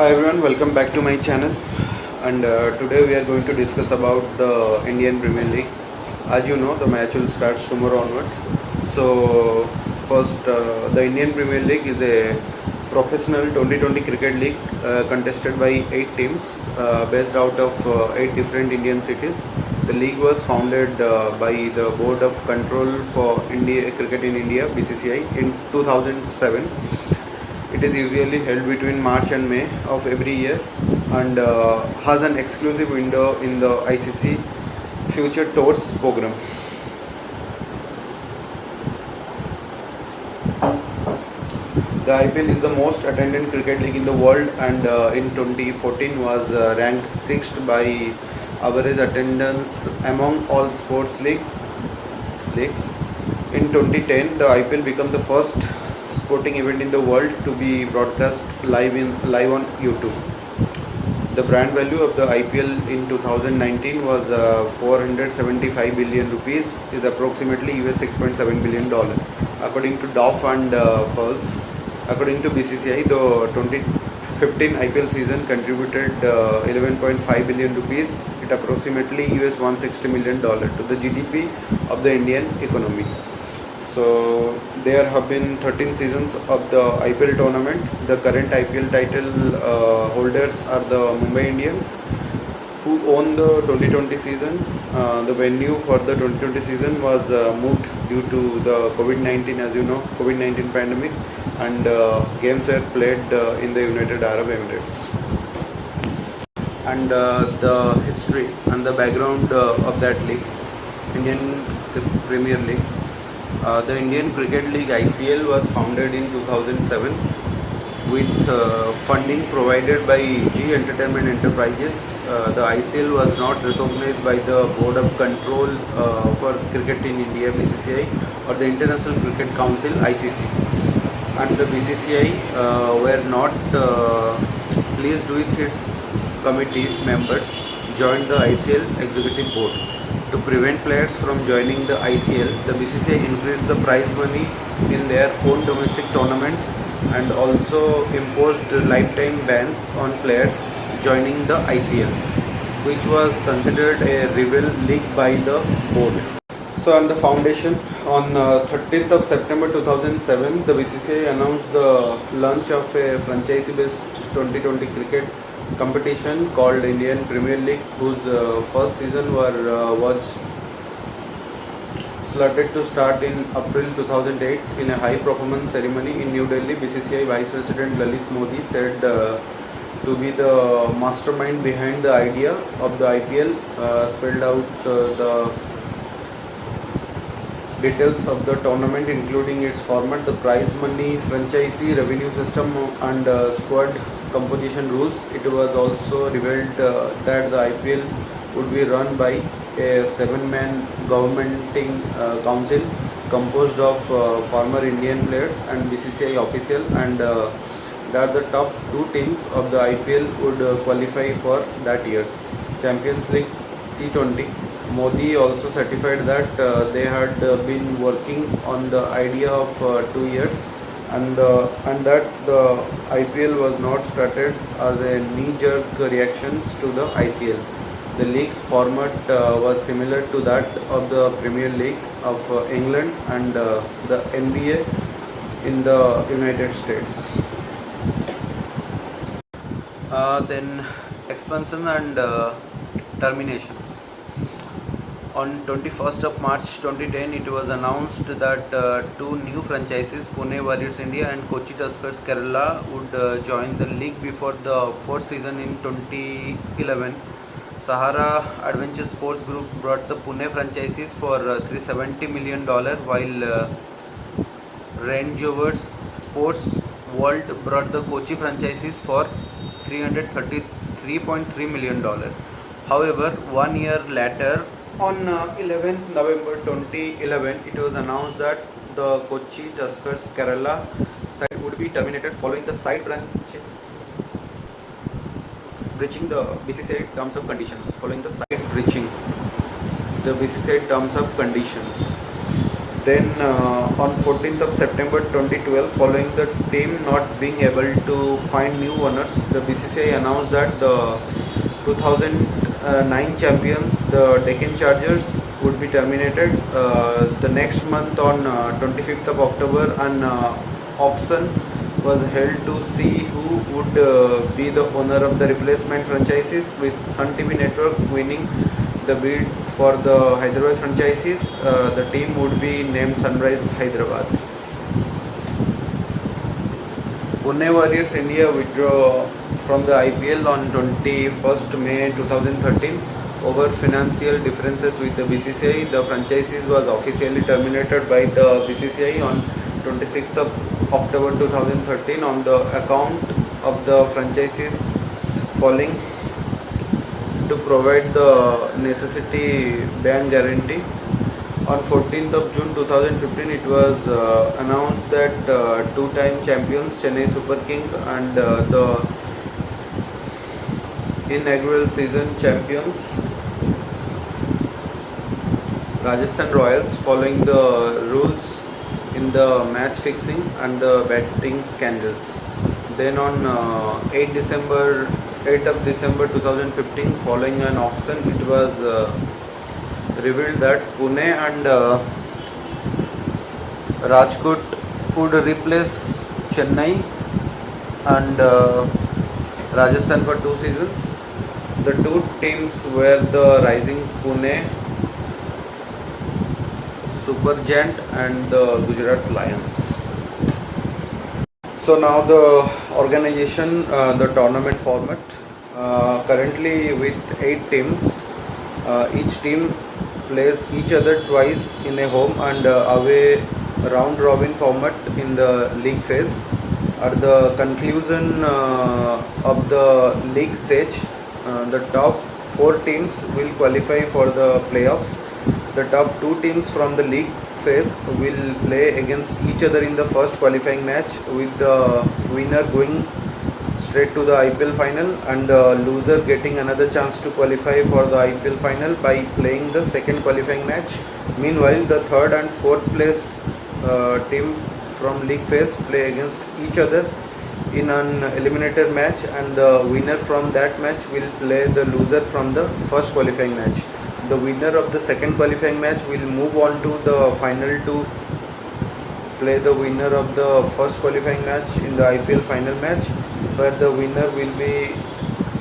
Hi everyone, welcome back to my channel. And today we are going to discuss about the Indian Premier League. As you know, the match will start tomorrow onwards. So first, the Indian Premier League is a professional 2020 cricket league contested by 8 teams based out of 8 different Indian cities. The league was founded by the Board of Control for India Cricket in India (BCCI) in 2007. It is usually held between March and May of every year and has an exclusive window in the ICC Future Tours program. The IPL is the most attended cricket league in the world and in 2014 was ranked 6th by average attendance among all sports leagues. In 2010, the IPL became the first sporting event in the world to be broadcast live on YouTube. The brand value of the IPL in 2019 was 475 billion rupees, is approximately US $6.7 billion. According to Duff and Pulse, according to BCCI, the 2015 IPL season contributed 11.5 billion rupees, it approximately US $160 million to the GDP of the Indian economy. So there have been 13 seasons of the IPL tournament. The current IPL title holders are the Mumbai Indians, who own the 2020 season. The venue for the 2020 season was moved due to the COVID-19, as you know, COVID-19 pandemic, and games were played in the United Arab Emirates. And the history and the background of that league, Indian Premier League. The Indian Cricket League ICL was founded in 2007 with funding provided by G Entertainment Enterprises. The ICL was not recognized by the Board of Control for Cricket in India (BCCI) or the International Cricket Council (ICC), and the BCCI were not pleased with its committee members joined the ICL executive board. To prevent players from joining the ICL, the BCCI increased the prize money in their own domestic tournaments and also imposed lifetime bans on players joining the ICL, which was considered a rival league by the board. So on the foundation, on 30th of September 2007, the BCCI announced the launch of a franchise-based 2020 cricket competition called Indian Premier League, whose first season was slotted to start in April 2008 in a high performance ceremony in New Delhi. BCCI Vice President Lalit Modi said to be the mastermind behind the idea of the IPL, spelled out the details of the tournament, including its format, the prize money, franchisee revenue system, and squad composition rules. It was also revealed that the IPL would be run by a 7-man governing council composed of former Indian players and BCCI officials, and that the top 2 teams of the IPL would qualify for that year Champions League T20. Modi also certified that they had been working on the idea of 2 years, and that the IPL was not started as a knee-jerk reactions to the ICL. The league's format was similar to that of the Premier League of England and the NBA in the United States. Then expansion and terminations. On 21st of March 2010, it was announced that 2 new franchises, Pune Warriors India and Kochi Tuskers Kerala, would join the league before the 4th season in 2011. Sahara Adventure Sports Group brought the Pune franchises for $370 million, while Range Rovers Sports World brought the Kochi franchises for $333.3 million. However, 1 year later, on 11th November 2011, it was announced that the Kochi Tuskers Kerala side would be terminated following the side breaching the BCCI terms of conditions. Following the side breaching the BCCI terms of conditions. Then on 14th of September 2012, following the team not being able to find new owners, the BCCI announced that the 2009 champions, the Deccan Chargers, would be terminated. The next month on 25th of October, an auction was held to see who would be the owner of the replacement franchises, with Sun TV Network winning the bid for the Hyderabad franchises. The team would be named Sunrise Hyderabad. Pune Warriors India withdraw from the IPL on 21st May 2013 over financial differences with the BCCI. The franchises was officially terminated by the BCCI on 26th of October 2013 on the account of the franchises failing to provide the necessity ban guarantee. On 14th of June 2015, it was announced that two-time champions Chennai Super Kings and the inaugural season champions Rajasthan Royals, following the rules in the match fixing and the betting scandals. Then on 8th of December 2015, following an auction, it was revealed that Pune and Rajkot would replace Chennai and Rajasthan for 2 seasons. The two teams were the rising Pune Super Giant and the Gujarat Lions. So now the organization, the tournament format. Currently with 8 teams, each team plays each other twice in a home and away round robin format in the league phase. At the conclusion of the league stage, the top 4 teams will qualify for the playoffs. The top 2 teams from the league phase will play against each other in the first qualifying match, with the winner going straight to the IPL final and the loser getting another chance to qualify for the IPL final by playing the second qualifying match. Meanwhile, the third and fourth place team from league phase play against each other in an eliminator match, and the winner from that match will play the loser from the first qualifying match. The winner of the second qualifying match will move on to the final to play the winner of the first qualifying match in the IPL final match, where the winner will be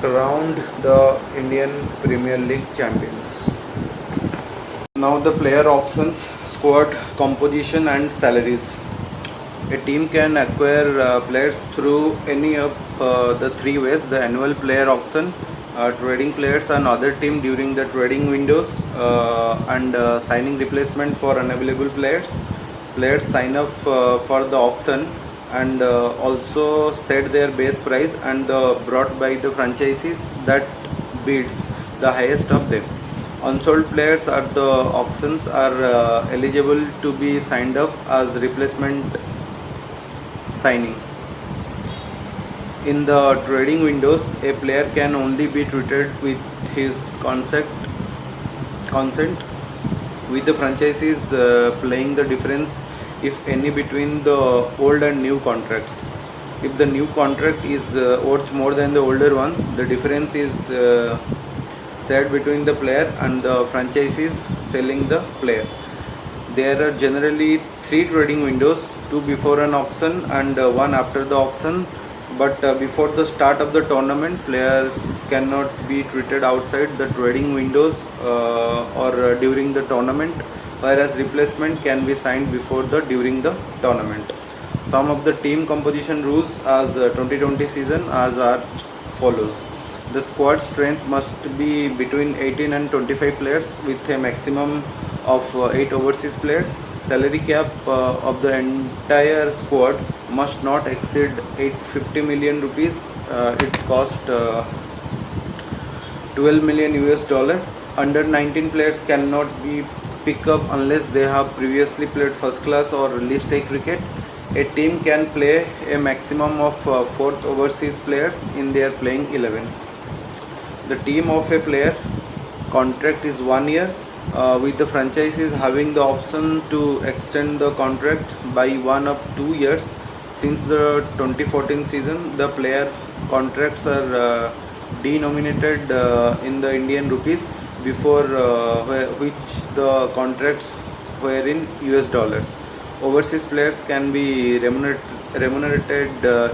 crowned the Indian Premier League champions. Now the player options, squad composition and salaries. A team can acquire players through any of the 3 ways: the annual player auction, trading players and other team during the trading windows, and signing replacement for unavailable players. Players sign up for the auction and also set their base price and brought by the franchises that bids the highest of them. Unsold players at the auctions are eligible to be signed up as replacement signing. In the trading windows, a player can only be treated with his consent, with the franchises playing the difference, if any, between the old and new contracts. If the new contract is worth more than the older one, the difference is shared between the player and the franchises selling the player. There are generally 3 trading windows, 2 before an auction and 1 after the auction. But before the start of the tournament, players cannot be treated outside the trading windows or during the tournament, whereas replacement can be signed before the during the tournament. Some of the team composition rules as 2020 season as are follows. The squad strength must be between 18 and 25 players with a maximum of 8 overseas players. Salary cap of the entire squad must not exceed 850 million rupees. It cost 12 million US dollar. Under 19 players cannot be picked up unless they have previously played first class or list A cricket. A team can play a maximum of 4 overseas players in their playing 11. The team of a player contract is 1 year. with the franchises having the option to extend the contract by 1 or 2 years. Since the 2014 season, the player contracts are denominated in the Indian rupees before which the contracts were in US dollars. Overseas players can be remunerated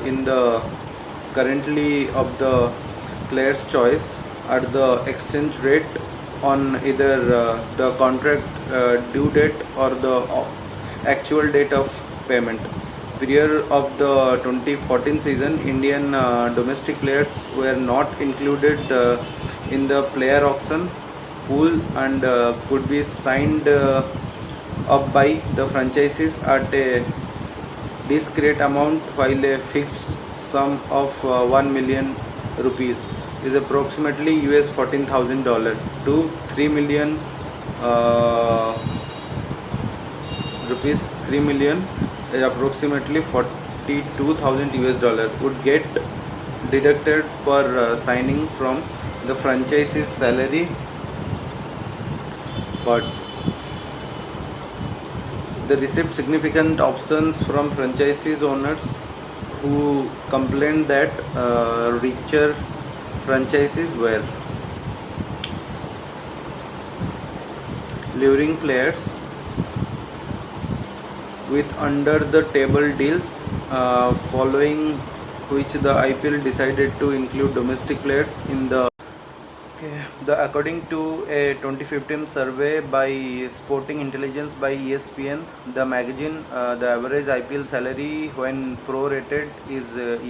in the currently of the player's choice at the exchange rate on either the contract due date or the actual date of payment. Prior of the 2014 season, Indian domestic players were not included in the player auction pool and could be signed up by the franchises at a discrete amount, while a fixed sum of 1 million rupees is approximately US $14,000 to 3 million rupees. 3 million is approximately 42,000 US dollar would get deducted for signing from the franchise's salary parts. They received significant options from franchises owners who complained that richer franchises were luring players with under the table deals, following which the IPL decided to include domestic players in the according to a 2015 survey by Sporting Intelligence by ESPN, the magazine, the average IPL salary when prorated is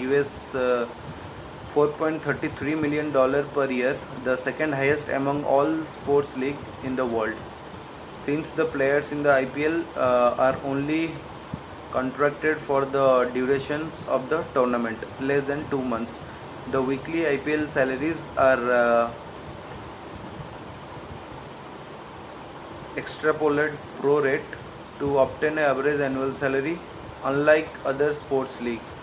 US $4.33 million per year, the second highest among all sports league in the world. Since the players in the IPL are only contracted for the durations of the tournament, less than 2 months, the weekly IPL salaries are extrapolated pro rate to obtain an average annual salary, unlike other sports leagues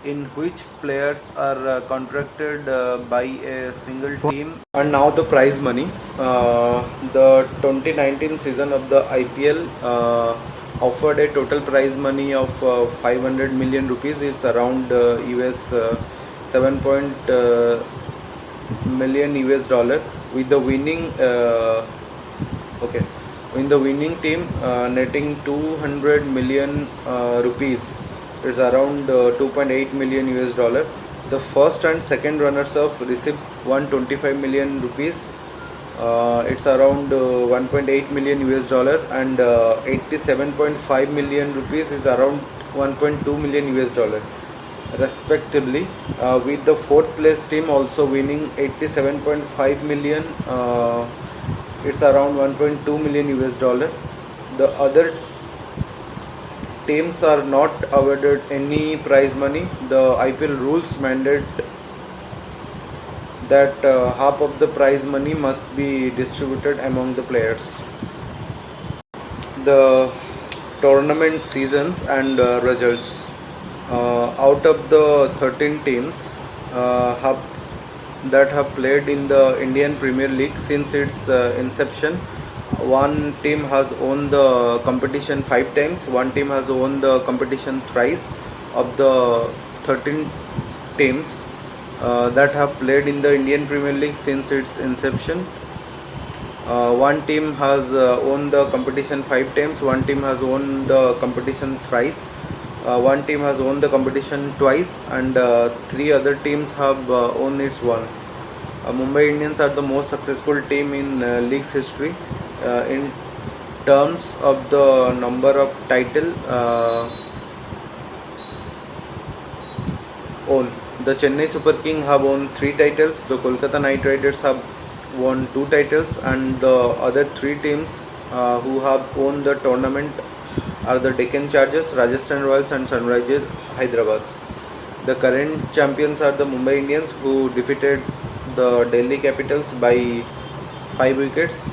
in which players are contracted by a single team. And now the prize money. The 2019 season of the IPL offered a total prize money of 500 million rupees. It's around US 7 million US dollar, with the winning in the winning team netting 200 million rupees. It's around 2.8 million US dollar. The first and second runners up received 125 million rupees. It's around 1.8 million US dollar, and 87.5 million rupees is around 1.2 million US dollar respectively, with the fourth place team also winning 87.5 million. It's around 1.2 million US dollar. The other teams are not awarded any prize money. The IPL rules mandate that half of the prize money must be distributed among the players. The tournament seasons and results. Out of the 13 teams that have played in the Indian Premier League since its inception, one team has won the competition 5 times, one team has won the competition thrice. Of the 13 teams that have played in the Indian Premier League since its inception, one team has won the competition 5 times, one team has won the competition thrice, one team has won the competition twice, and 3 other teams have won its one. Mumbai Indians are the most successful team in league's history in terms of the number of title won. The Chennai Super King have won 3 titles, the Kolkata Knight Riders have won 2 titles, and the other 3 teams who have won the tournament are the Deccan Chargers, Rajasthan Royals and Sunrisers Hyderabad. The current champions are the Mumbai Indians, who defeated the Delhi Capitals by 5 wickets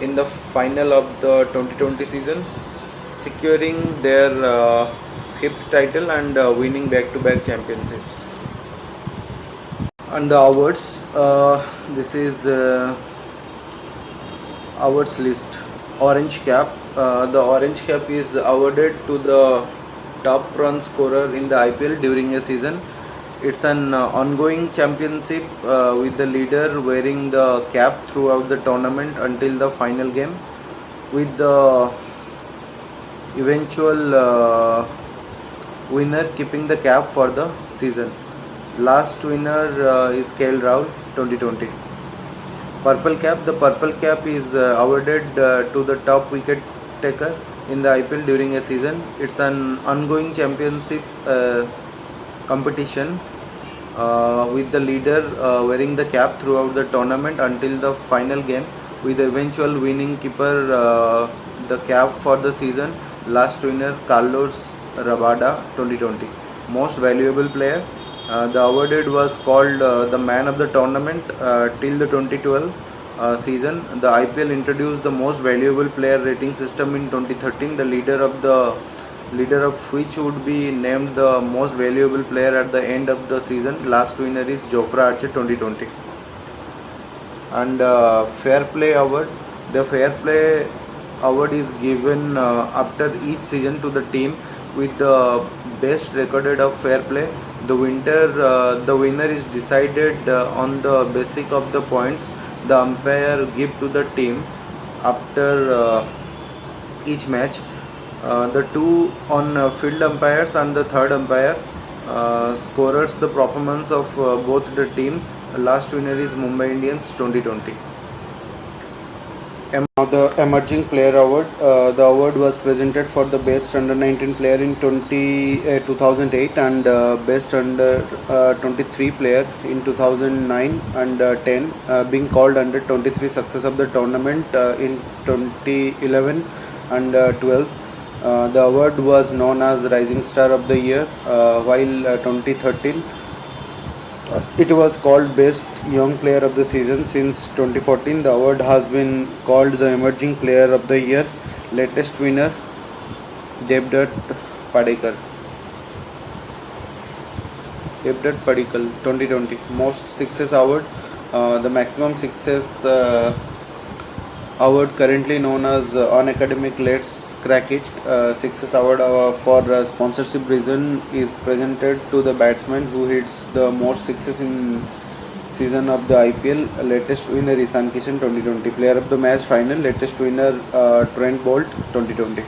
in the final of the 2020 season, securing their 5th title and winning back-to-back championships. And the awards, this is awards list. Orange cap. The orange cap is awarded to the top run scorer in the IPL during a season. It's an ongoing championship with the leader wearing the cap throughout the tournament until the final game, with the eventual winner keeping the cap for the season. Last winner is KL Rahul 2020. Purple cap. The purple cap is awarded to the top wicket taker in the IPL during a season. It's an ongoing championship competition with the leader wearing the cap throughout the tournament until the final game, with the eventual winning keeper the cap for the season. Last winner Carlos Rabada 2020. Most valuable player. The awarded was called the man of the tournament till the 2012 season. The IPL introduced the most valuable player rating system in 2013. The leader of which would be named the most valuable player at the end of the season. Last winner is Jofra Archer 2020. And Fair Play Award. The Fair Play Award is given after each season to the team with the best recorded of fair play. The winner is decided on the basis of the points the umpire give to the team after each match. The two on field umpires and the third umpire scorers the performance of both the teams. Last winner is Mumbai Indians 2020. The Emerging Player Award. The award was presented for the best under 19 player in 2008 and best under 23 player in 2009 and 10, being called under 23 success of the tournament in 2011 and 12. The award was known as Rising Star of the Year, while 2013 it was called Best Young Player of the Season. Since 2014, the award has been called the Emerging Player of the Year. Latest winner Devdutt Padikkal. Devdutt Padikkal 2020. Most Sixes Award. The maximum success award, currently known as On Academic Let's Crack It Sixes Award for sponsorship reason, is presented to the batsman who hits the most sixes in season of the IPL. Latest winner is Ishan Kishan 2020. Player of the match final. Latest winner Trent Bolt 2020.